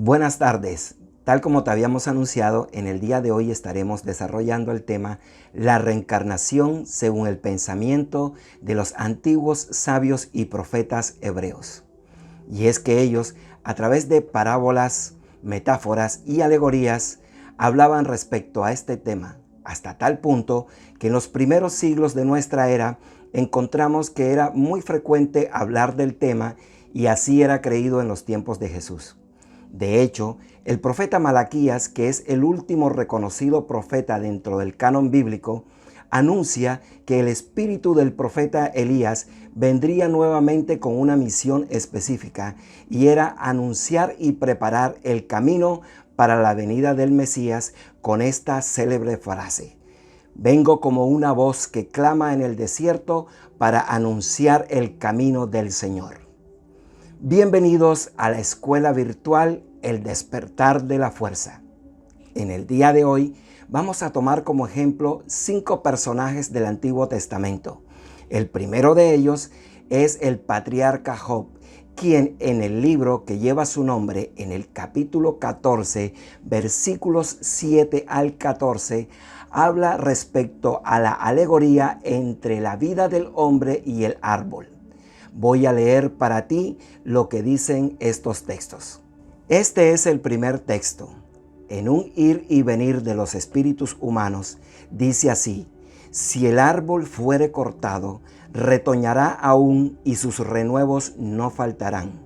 Buenas tardes. Tal como te habíamos anunciado, en el día de hoy estaremos desarrollando el tema la reencarnación según el pensamiento de los antiguos sabios y profetas hebreos. Y es que ellos, a través de parábolas, metáforas y alegorías, hablaban respecto a este tema, hasta tal punto que en los primeros siglos de nuestra era encontramos que era muy frecuente hablar del tema y así era creído en los tiempos de Jesús. De hecho, el profeta Malaquías, que es el último reconocido profeta dentro del canon bíblico, anuncia que el espíritu del profeta Elías vendría nuevamente con una misión específica y era anunciar y preparar el camino para la venida del Mesías con esta célebre frase: vengo como una voz que clama en el desierto para anunciar el camino del Señor. Bienvenidos a la escuela virtual El Despertar de la Fuerza. En el día de hoy vamos a tomar como ejemplo 5 personajes del Antiguo Testamento. El primero de ellos es el patriarca Job, quien en el libro que lleva su nombre, en el capítulo 14, versículos 7 al 14, habla respecto a la alegoría entre la vida del hombre y el árbol. Voy a leer para ti lo que dicen estos textos. Este es el primer texto. En un ir y venir de los espíritus humanos, dice así: si el árbol fuere cortado, retoñará aún y sus renuevos no faltarán.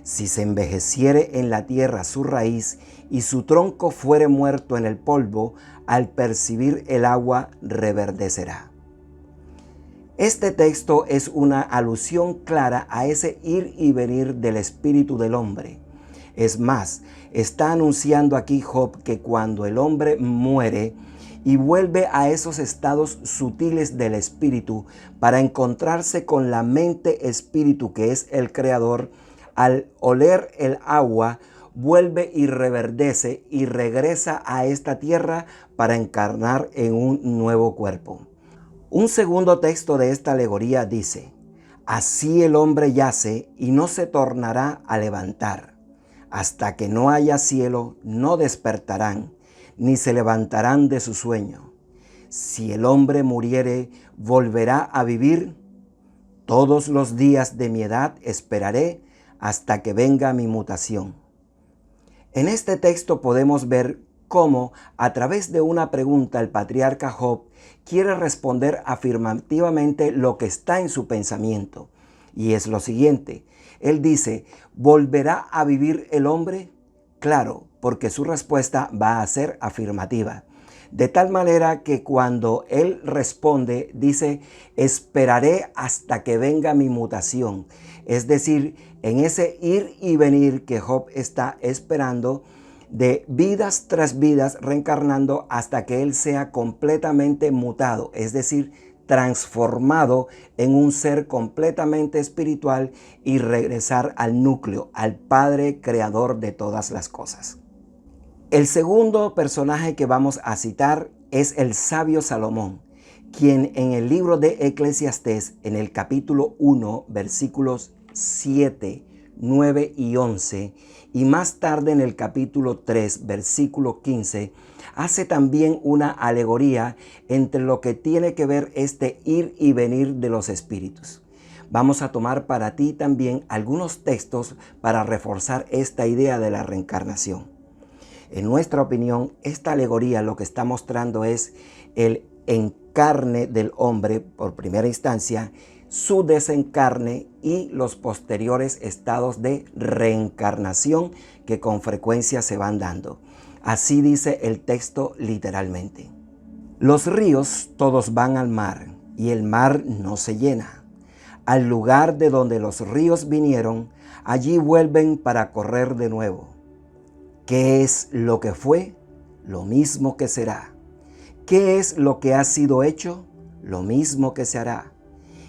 Si se envejeciere en la tierra su raíz y su tronco fuere muerto en el polvo, al percibir el agua reverdecerá. Este texto es una alusión clara a ese ir y venir del espíritu del hombre. Es más, está anunciando aquí Job que cuando el hombre muere y vuelve a esos estados sutiles del espíritu para encontrarse con la mente espíritu que es el creador, al oler el agua, vuelve y reverdece y regresa a esta tierra para encarnar en un nuevo cuerpo. Un segundo texto de esta alegoría dice: así el hombre yace y no se tornará a levantar. Hasta que no haya cielo, no despertarán, ni se levantarán de su sueño. Si el hombre muriere, volverá a vivir. Todos los días de mi edad esperaré hasta que venga mi mutación. En este texto podemos ver cómo, a través de una pregunta, el patriarca Job quiere responder afirmativamente lo que está en su pensamiento. Y es lo siguiente. Él dice: ¿volverá a vivir el hombre? Claro, porque su respuesta va a ser afirmativa. De tal manera que cuando él responde, dice: esperaré hasta que venga mi mutación. Es decir, en ese ir y venir que Job está esperando, de vidas tras vidas, reencarnando hasta que él sea completamente mutado, es decir, transformado en un ser completamente espiritual y regresar al núcleo, al Padre creador de todas las cosas. El segundo personaje que vamos a citar es el sabio Salomón, quien en el libro de Eclesiastés, en el capítulo 1, versículos 7, 9 y 11, y más tarde en el capítulo 3, versículo 15, hace también una alegoría entre lo que tiene que ver este ir y venir de los espíritus. Vamos a tomar para ti también algunos textos para reforzar esta idea de la reencarnación. En nuestra opinión, esta alegoría lo que está mostrando es el encarne del hombre por primera instancia, su desencarne y los posteriores estados de reencarnación que con frecuencia se van dando. Así dice el texto literalmente. Los ríos todos van al mar y el mar no se llena. Al lugar de donde los ríos vinieron, allí vuelven para correr de nuevo. ¿Qué es lo que fue? Lo mismo que será. ¿Qué es lo que ha sido hecho? Lo mismo que se hará.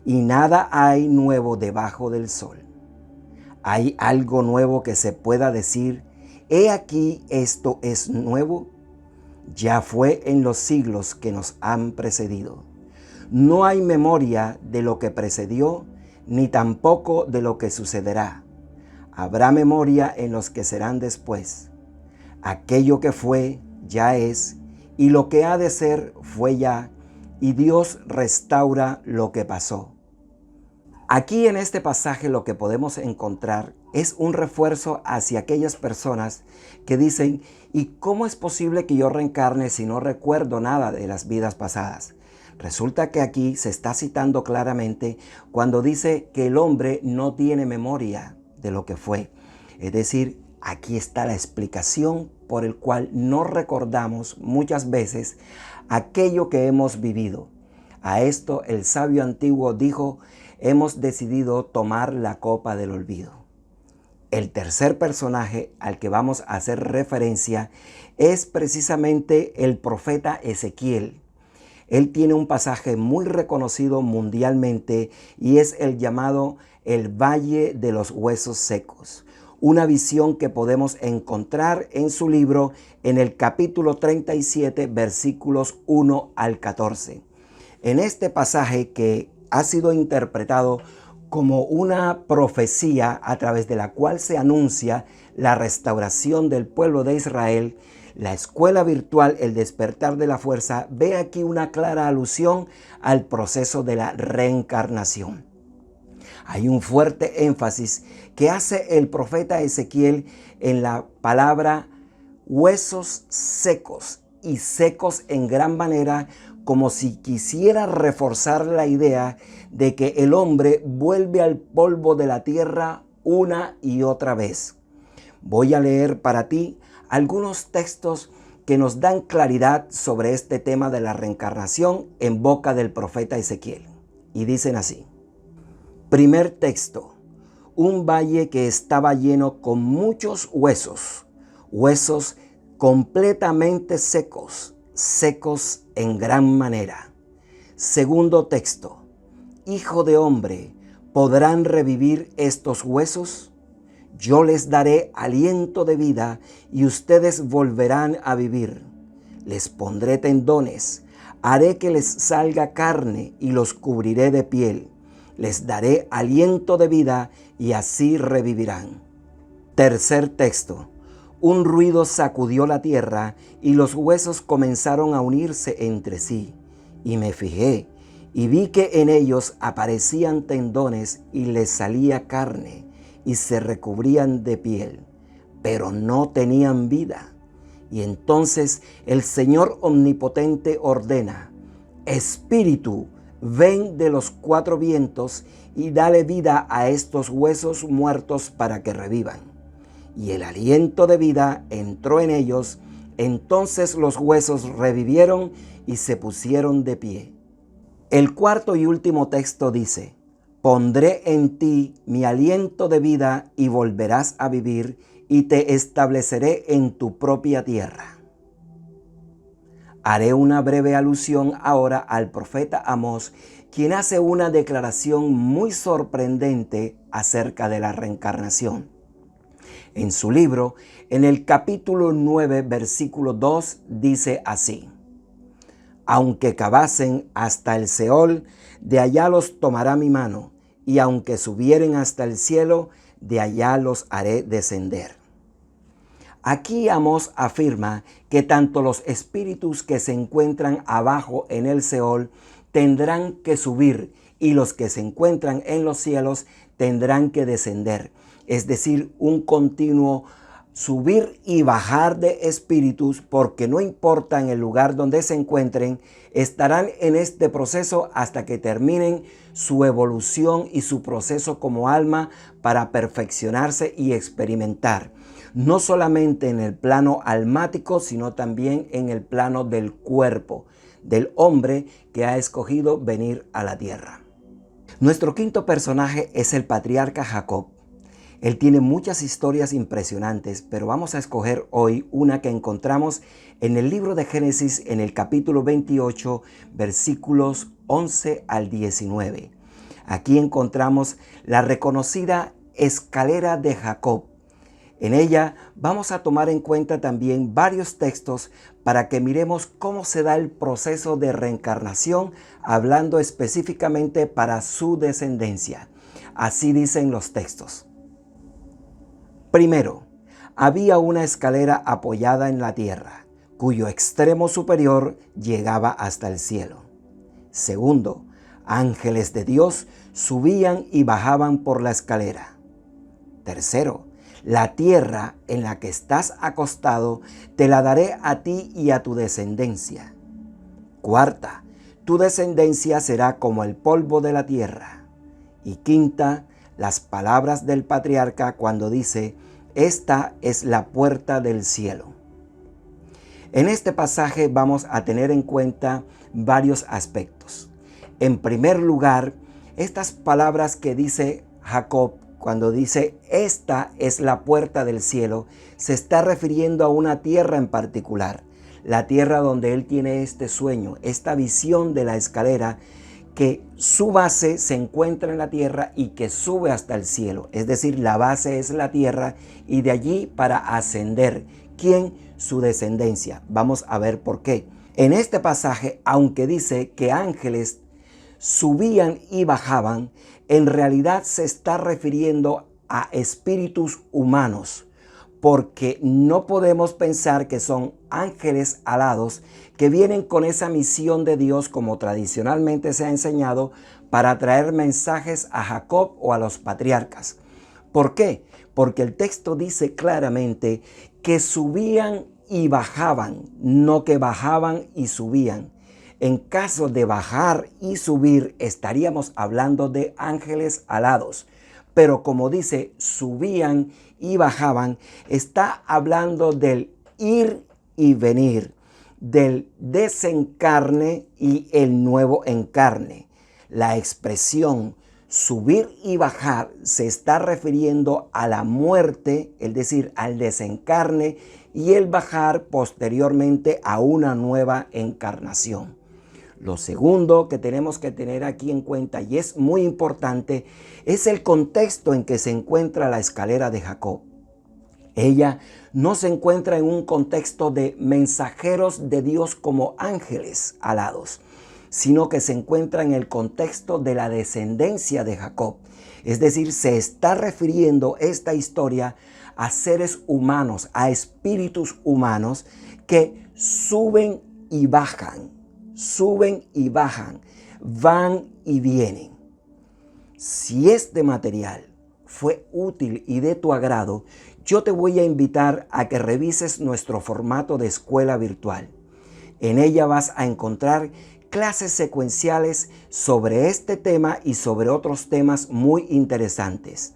Y nada hay nuevo debajo del sol. ¿Hay algo nuevo que se pueda decir: he aquí esto es nuevo? Ya fue en los siglos que nos han precedido. No hay memoria de lo que precedió, ni tampoco de lo que sucederá. Habrá memoria en los que serán después. Aquello que fue, ya es, y lo que ha de ser, fue ya, y Dios restaura lo que pasó. Aquí en este pasaje lo que podemos encontrar es un refuerzo hacia aquellas personas que dicen, ¿y cómo es posible que yo reencarne si no recuerdo nada de las vidas pasadas? Resulta que aquí se está citando claramente cuando dice que el hombre no tiene memoria de lo que fue. Es decir, aquí está la explicación por el cual no recordamos muchas veces aquello que hemos vivido. A esto el sabio antiguo dijo, hemos decidido tomar la copa del olvido. El tercer personaje al que vamos a hacer referencia es precisamente el profeta Ezequiel. Él tiene un pasaje muy reconocido mundialmente y es el llamado el Valle de los Huesos Secos. Una visión que podemos encontrar en su libro en el capítulo 37, versículos 1 al 14. En este pasaje que ha sido interpretado como una profecía a través de la cual se anuncia la restauración del pueblo de Israel, la escuela virtual El Despertar de la Fuerza ve aquí una clara alusión al proceso de la reencarnación. Hay un fuerte énfasis que hace el profeta Ezequiel en la palabra huesos secos y secos en gran manera, como si quisiera reforzar la idea de que el hombre vuelve al polvo de la tierra una y otra vez. Voy a leer para ti algunos textos que nos dan claridad sobre este tema de la reencarnación en boca del profeta Ezequiel. Y dicen así. Primer texto. Un valle que estaba lleno con muchos huesos, huesos completamente secos, secos en gran manera. Segundo texto. Hijo de hombre, ¿podrán revivir estos huesos? Yo les daré aliento de vida y ustedes volverán a vivir. Les pondré tendones, haré que les salga carne y los cubriré de piel. Les daré aliento de vida y así revivirán. Tercer texto. Un ruido sacudió la tierra y los huesos comenzaron a unirse entre sí. Y me fijé y vi que en ellos aparecían tendones y les salía carne y se recubrían de piel, pero no tenían vida. Y entonces el Señor Omnipotente ordena, Espíritu, ven de los cuatro vientos y dale vida a estos huesos muertos para que revivan. Y el aliento de vida entró en ellos, entonces los huesos revivieron y se pusieron de pie. El cuarto y último texto dice, pondré en ti mi aliento de vida y volverás a vivir y te estableceré en tu propia tierra. Haré una breve alusión ahora al profeta Amós, quien hace una declaración muy sorprendente acerca de la reencarnación. En su libro, en el capítulo 9, versículo 2, dice así, aunque cavasen hasta el Seol, de allá los tomará mi mano, y aunque subieren hasta el cielo, de allá los haré descender. Aquí Amós afirma que tanto los espíritus que se encuentran abajo en el Seol tendrán que subir y los que se encuentran en los cielos tendrán que descender. Es decir, un continuo subir y bajar de espíritus, porque no importa en el lugar donde se encuentren, estarán en este proceso hasta que terminen su evolución y su proceso como alma para perfeccionarse y experimentar, no solamente en el plano almático, sino también en el plano del cuerpo, del hombre que ha escogido venir a la tierra. Nuestro quinto personaje es el patriarca Jacob. Él tiene muchas historias impresionantes, pero vamos a escoger hoy una que encontramos en el libro de Génesis en el capítulo 28, versículos 11 al 19. Aquí encontramos la reconocida escalera de Jacob. En ella vamos a tomar en cuenta también varios textos para que miremos cómo se da el proceso de reencarnación, hablando específicamente para su descendencia. Así dicen los textos. Primero, había una escalera apoyada en la tierra, cuyo extremo superior llegaba hasta el cielo. Segundo, ángeles de Dios subían y bajaban por la escalera. Tercero, la tierra en la que estás acostado te la daré a ti y a tu descendencia. Cuarta, tu descendencia será como el polvo de la tierra. Y quinta, las palabras del patriarca cuando dice: esta es la puerta del cielo. En este pasaje vamos a tener en cuenta varios aspectos. En primer lugar, estas palabras que dice Jacob cuando dice esta es la puerta del cielo, se está refiriendo a una tierra en particular, la tierra donde él tiene este sueño, esta visión de la escalera, que su base se encuentra en la tierra y que sube hasta el cielo. Es decir, la base es la tierra y de allí para ascender. ¿Quién? Su descendencia. Vamos a ver por qué. En este pasaje, aunque dice que ángeles subían y bajaban, en realidad se está refiriendo a espíritus humanos, porque no podemos pensar que son ángeles alados que vienen con esa misión de Dios, como tradicionalmente se ha enseñado, para traer mensajes a Jacob o a los patriarcas. ¿Por qué? Porque el texto dice claramente que subían y bajaban, no que bajaban y subían. En caso de bajar y subir, estaríamos hablando de ángeles alados. Pero como dice, subían y bajaban, está hablando del ir y venir, del desencarne y el nuevo encarne. La expresión subir y bajar se está refiriendo a la muerte, es decir, al desencarne, y el bajar posteriormente a una nueva encarnación. Lo segundo que tenemos que tener aquí en cuenta, y es muy importante, es el contexto en que se encuentra la escalera de Jacob. Ella no se encuentra en un contexto de mensajeros de Dios como ángeles alados, sino que se encuentra en el contexto de la descendencia de Jacob. Es decir, se está refiriendo esta historia a seres humanos, a espíritus humanos que suben y bajan, van y vienen. Si este material fue útil y de tu agrado, yo te voy a invitar a que revises nuestro formato de escuela virtual. En ella vas a encontrar clases secuenciales sobre este tema y sobre otros temas muy interesantes.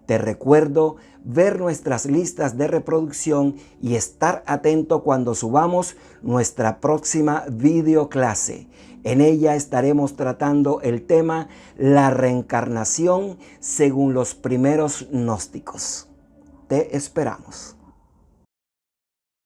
Te recuerdo ver nuestras listas de reproducción y estar atento cuando subamos nuestra próxima videoclase. En ella estaremos tratando el tema la reencarnación según los primeros gnósticos. Te esperamos.